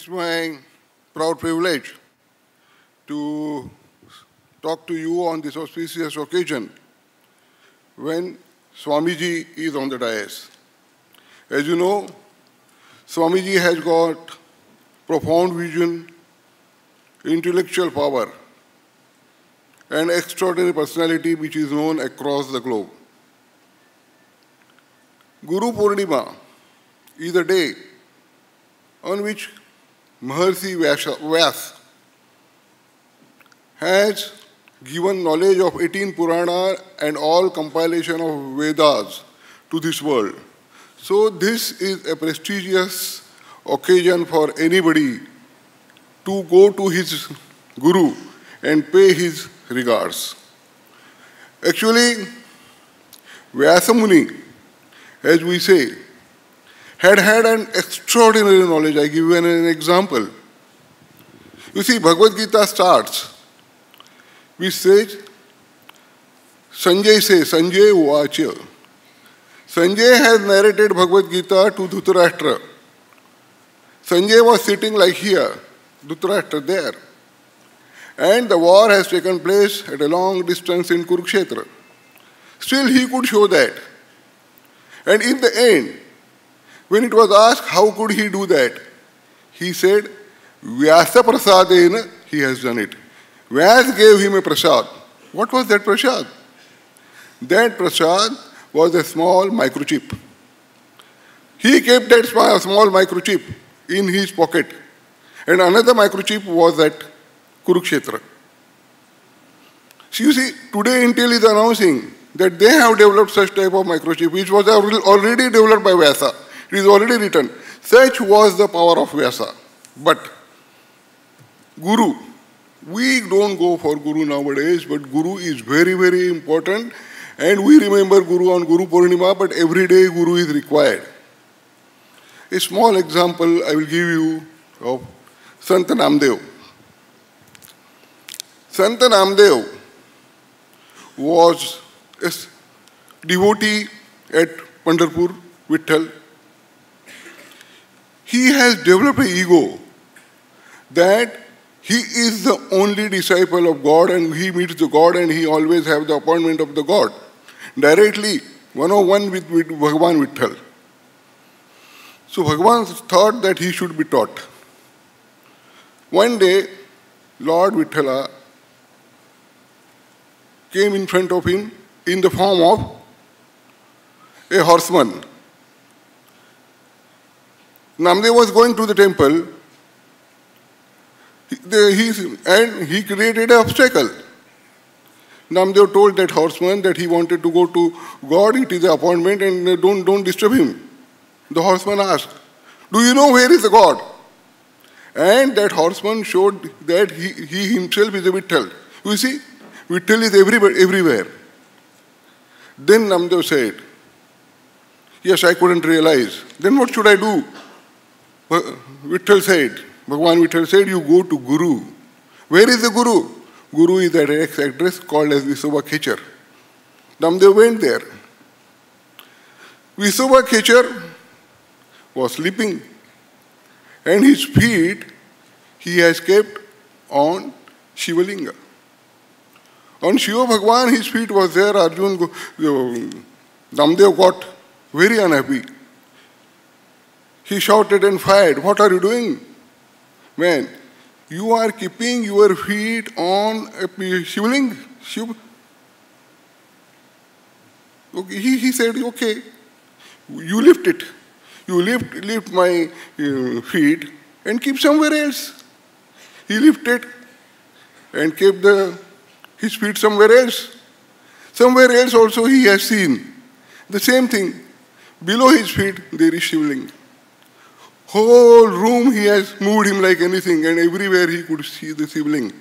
It's my proud privilege to talk to you on this auspicious occasion when Swamiji is on the dais. As you know, Swamiji has got profound vision, intellectual power, and extraordinary personality which is known across the globe. Guru Purnima is a day on which Maharshi Vyas has given knowledge of 18 Purana and all compilation of Vedas to this world. So this is a prestigious occasion for anybody to go to his Guru and pay his regards. Actually, Vyasamuni, as we say, had an extraordinary knowledge. I give you an example. You see, Bhagavad Gita starts, which says, Sanjay Uvacha. Sanjay has narrated Bhagavad Gita to Dhritarashtra. Sanjay was sitting like here, Dhritarashtra there. And the war has taken place at a long distance in Kurukshetra. Still, he could show that. And in the end, when it was asked how could he do that, he said, Vyasa prasadena, he has done it. Vyas gave him a prasad. What was that prasad? That prasad was a small microchip. He kept that small microchip in his pocket. And another microchip was at Kurukshetra. So you see, today Intel is announcing that they have developed such type of microchip which was already developed by Vyasa. It is already written. Such was the power of Vyasa. But Guru, we don't go for Guru nowadays, but Guru is very, very important. And we remember Guru on Guru Purnima, but every day Guru is required. A small example I will give you of Sant Namdev. Sant Namdev was a devotee at Pandharpur, Vitthal. He has developed an ego that he is the only disciple of God and he meets the God and he always has the appointment of the God. Directly, one-on-one with Bhagavan Vitthal. So Bhagavan thought that he should be taught. One day, Lord Vithala came in front of him in the form of a horseman. Namdev was going to the temple and he created an obstacle. Namdev told that horseman that he wanted to go to God, it is an appointment and don't disturb him. The horseman asked, do you know where is the God? And that horseman showed that he himself is a Vitthal. You see, Vitthal is everywhere. Then Namdev said, yes, I couldn't realize. Then what should I do? Vitthal said, Bhagavan Vitthal said, you go to Guru. Where is the Guru? Guru is at an address called as Visoba Khechar. Namdev went there. Visoba Khechar was sleeping and his feet he has kept on Shivalinga. On Shiva Bhagavan his feet was there. Namdev got very unhappy. He shouted and fired, what are you doing? Man, you are keeping your feet on a Shivaling. Okay. He said, okay, you lift it. You lift my feet and keep somewhere else. He lifted and kept his feet somewhere else. Somewhere else also he has seen the same thing. Below his feet there is Shivaling. Whole room he has moved him like anything and everywhere he could see the Shivaling.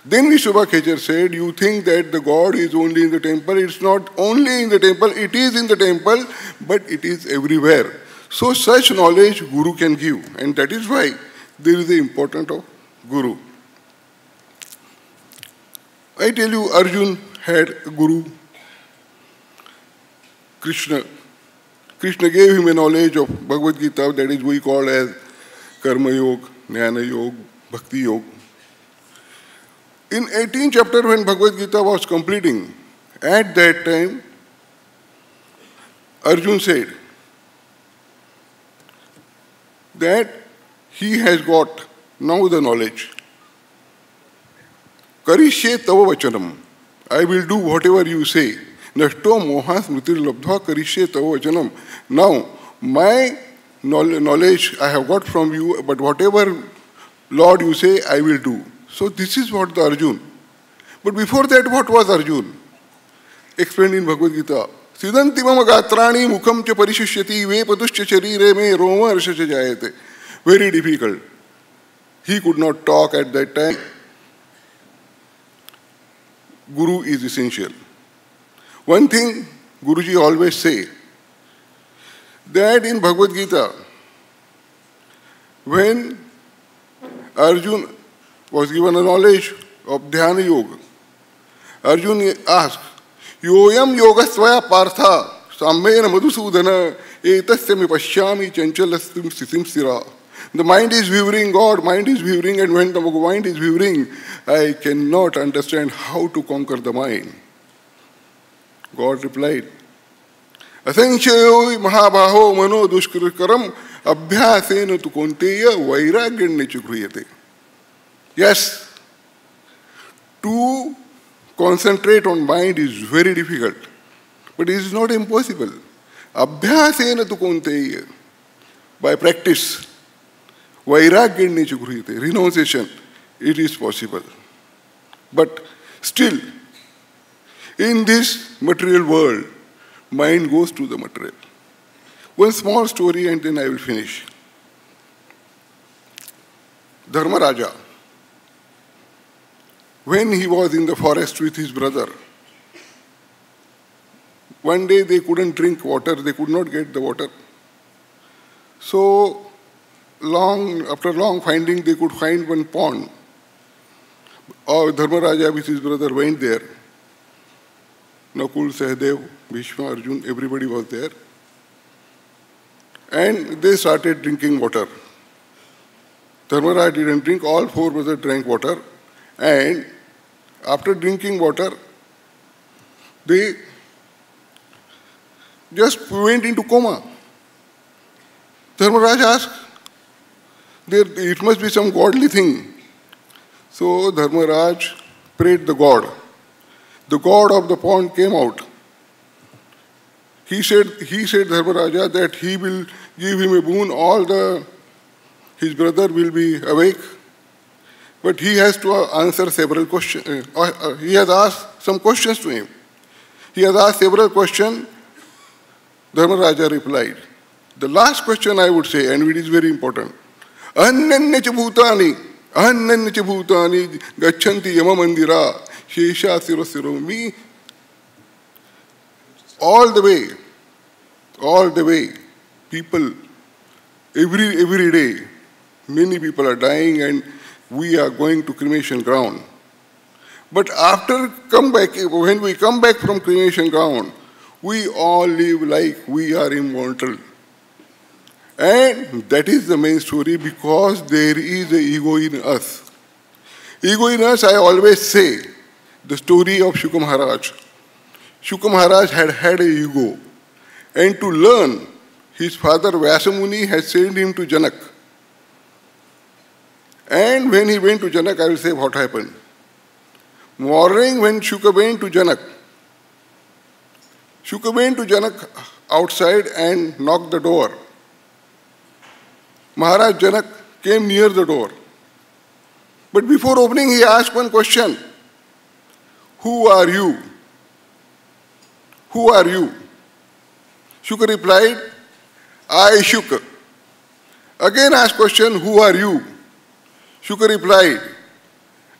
Then Visoba Khechar said, you think that the God is only in the temple. It's not only in the temple, it is in the temple, but it is everywhere. So such knowledge Guru can give. And that is why there is the importance of Guru. I tell you, Arjun had a Guru, Krishna. Krishna gave him a knowledge of Bhagavad Gita, that is we call as Karma Yoga, Jnana Yoga, Bhakti Yoga. In 18th chapter, when Bhagavad Gita was completing, at that time, Arjun said that he has got now the knowledge. Karishye tava vachanam. I will do whatever you say. Nashto moha smritir labdha karishye tava vachanam. Now, my knowledge I have got from you, but whatever, Lord, you say, I will do. So this is what the Arjun. But before that, what was Arjun? Explained in Bhagavad Gita. Siddhanti mama gatrani mukham cha parishishyati ve paduscha sharire me roma arsha cha jayate. Very difficult. He could not talk at that time. Guru is essential. One thing Guruji always say, that in Bhagavad Gita, when Arjun was given a knowledge of Dhyana Yoga, Arjun asked, Yoyam yogastvaya partha sammena madhusudana etasya me pashyami chanchalastim sitim sira. The mind is wavering, God, mind is wavering, and when the mind is wavering, I cannot understand how to conquer the mind. God replied, Asanchayo mahabaho mano dushkrikaram abhyasena tu konteya vairagyanya chukriyate. Yes, to concentrate on mind is very difficult, but it is not impossible. Abhyasena tu konteya, by practice, vairagyanya chukriyate, renunciation, it is possible. But still, in this material world, mind goes to the material. One small story and then I will finish. Dharmaraja, when he was in the forest with his brother, one day they couldn't drink water, they could not get the water. So, after long finding, they could find one pond. Dharmaraja with his brother went there. Nakul, Sahadev, Bhishma, Arjun, everybody was there. And they started drinking water. Dharmaraja didn't drink, all four brothers drank water. And after drinking water, they just went into coma. Dharmaraja asked, it must be some godly thing. So Dharmaraj prayed the god. The god of the pond came out. He said Dharmaraja that he will give him a boon, his brother will be awake, but he has to answer several questions. He has asked some questions to him. He has asked several questions. Dharmaraja replied. The last question I would say, and it is very important, Annanya cha bhutani gacchanti yama mandira shesha siro. All the way, people, every day, many people are dying and we are going to cremation ground. But when we come back from cremation ground, we all live like we are immortal. And that is the main story, because there is the ego in us. Ego in us, I always say, the story of Shukra Maharaj. Shukra Maharaj had an ego. And to learn, his father Vyasamuni had sent him to Janak. And when he went to Janak, I will say what happened. Morning when Shukra went to Janak outside and knocked the door. Maharaj Janak came near the door. But before opening, he asked one question. Who are you? Who are you? Shukra replied, I Shukra. Again asked question, who are you? Shukra replied,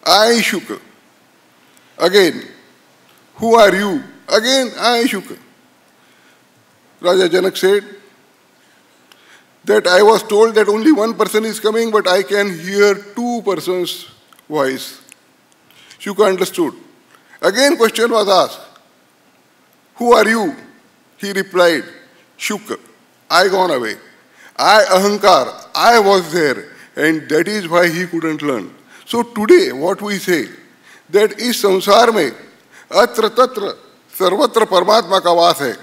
I Shukra. Again, who are you? Again, I Shukra. Raja Janak said that I was told that only one person is coming, but I can hear two persons' voice. Shukra understood. Again question was asked, who are you? He replied, Shukra, I gone away. I Ahankar, I was there. and that is why he couldn't learn. So today what we say, that इस संसार में अत्र तत्र सर्वत्र परमात्मा का वास है,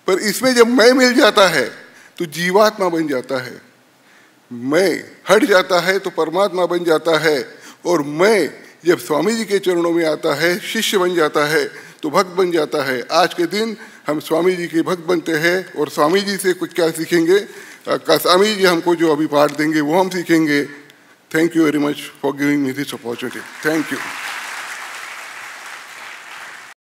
पर इसमें जब मैं मिल जाता है तो जीवात्मा बन जाता है, मैं हट जाता है तो परमात्मा बन जाता है, और मैं जब स्वामी जी के चरणों में आता है, शिष्य बन जाता है, तो भक्त बन जाता है। आज के दिन हम स्वामी जी के भक्त बनते हैं, और स्वामी जी से कुछ क्या सीखेंगे, स्वामी जी हमको जो अभी पाठ देंगे वो हम सीखेंगे। Thank you very much for giving me this opportunity. Thank you.